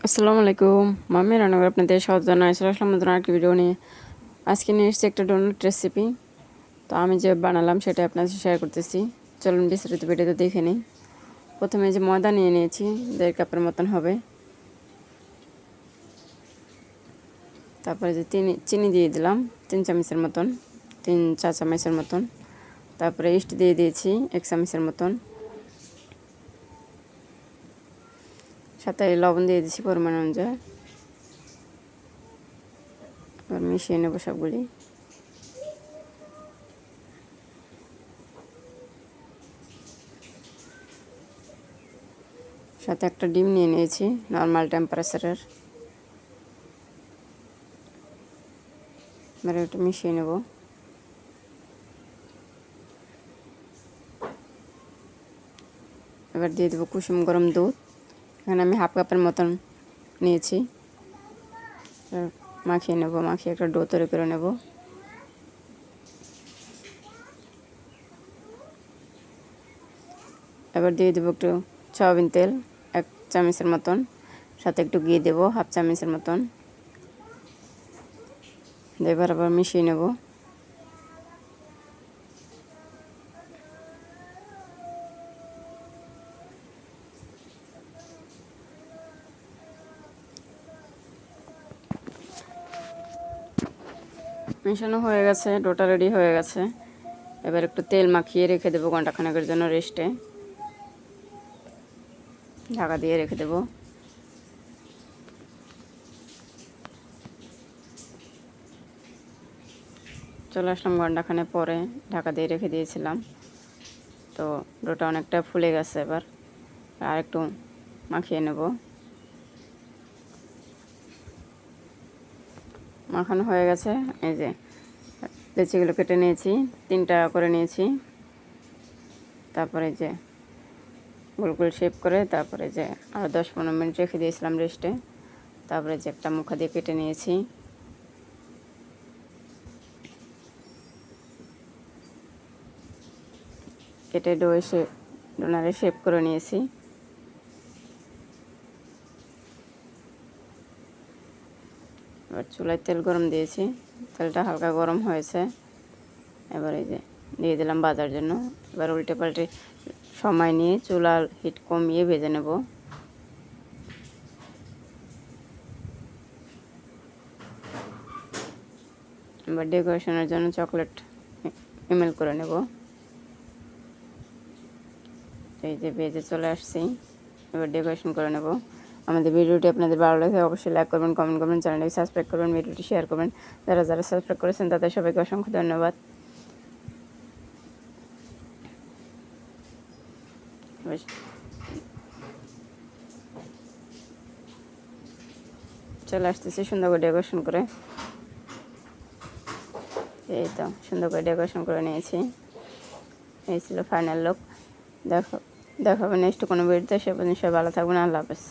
আসসালামু আলাইকুম। মাম্মি রান্নাঘরে আপনাদের স্বাগত জানাই। আসলাম নতুন আরেকটি ভিডিও নিয়ে। আজকে নিয়ে এসেছি একটা ডোনাট রেসিপি। তো আমি যে বানালাম সেটা আপনাদের সাথে শেয়ার করতেছি। চলুন বিস্তারিত ভিডিওতে দেখে নিই। প্রথমে যে ময়দা নিয়ে নিয়েছি 1.5 কাপের মতন হবে। তারপরে যে চিনি দিয়ে দিলাম 3 চামচের মতন, 3-4 চামচের মতন। তারপরে ইস্ট দিয়ে দিয়েছি 1 চামচের মতন। সাথে লবণ দিয়ে দিয়েছি পরিমাণ অনুযায়ী। এবার মিশিয়ে নেব সবগুলি। সাথে একটা ডিম নিয়ে নিয়েছি নর্মাল টেম্পারেচারের। এবার একটু মিশিয়ে নেব। এবার দিয়ে দেবো কুসুম গরম দুধ। এখানে আমি 1/2 কাপের মতন নিয়েছি। মাখিয়ে নেব, মাখিয়ে একটা ডো তৈরি করে নেব। এবার দিয়ে দেবো একটু সয়াবিন তেল 1 চামচের মতন, সাথে একটু ঘি দেবো 1/2 চামচের মতন। এবার আবার মিশিয়ে নেব। মেশানো হয়ে গেছে, ডোটা রেডি হয়ে গেছে। এবার একটু তেল মাখিয়ে রেখে দেবো ঘন্টাখানেকের জন্য রেস্টে, ঢাকা দিয়ে রেখে দেবো। চলে আসলাম ঘন্টাখানেক পরে, ঢাকা দিয়ে রেখে দিয়েছিলাম। তো ডোটা অনেকটা ফুলে গেছে। এবার আর একটু মাখিয়ে নেব। মাখানো হয়ে গেছে। এই যে লেচিগুলো কেটে নিয়েছি, 3টা করে নিয়েছি। তারপরে যে গোল গোল শেপ করে তারপরে যে আরও 10-15 মিনিট রেখে দিয়েছিলাম রেস্টে। তারপরে যে একটা মুখা দিয়ে কেটে নিয়েছি। কেটে ডোনারে শেপ করে নিয়েছি। এবার চুলায় তেল গরম দিয়েছি, তেলটা হালকা গরম হয়েছে। এবার এই যে দিয়ে দিলাম ভাজার জন্য। এবার উল্টে পাল্টে সময় নিয়ে চুলার হিট কমিয়ে ভেজে নেব। এবার ডেকোরেশনের জন্য চকলেট এমএল করে নেব। এই যে ভেজে চলে আসছি, এবার ডেকোরেশন করে নেব। আমাদের ভিডিওটি আপনাদের ভালো লাগে অবশ্যই লাইক করবেন, কমেন্ট করবেন, চ্যানেলটি সাবস্ক্রাইব করবেন, ভিডিওটি শেয়ার করবেন। যারা যারা সাবস্ক্রাইব করেছেন তাদের সবাইকে অসংখ্য ধন্যবাদ। চলে আসতেছি সুন্দর করে ডেকোরেশন করে। এই তো সুন্দর করে ডেকোরেশন করে নিয়েছি। এই ছিল ফাইনাল লুক। দেখাবেন নেক্সট কোনো ভিডিওতে। সে পর্যন্ত সবাই ভালো থাকবেন। আল্লাহ হাফেজ।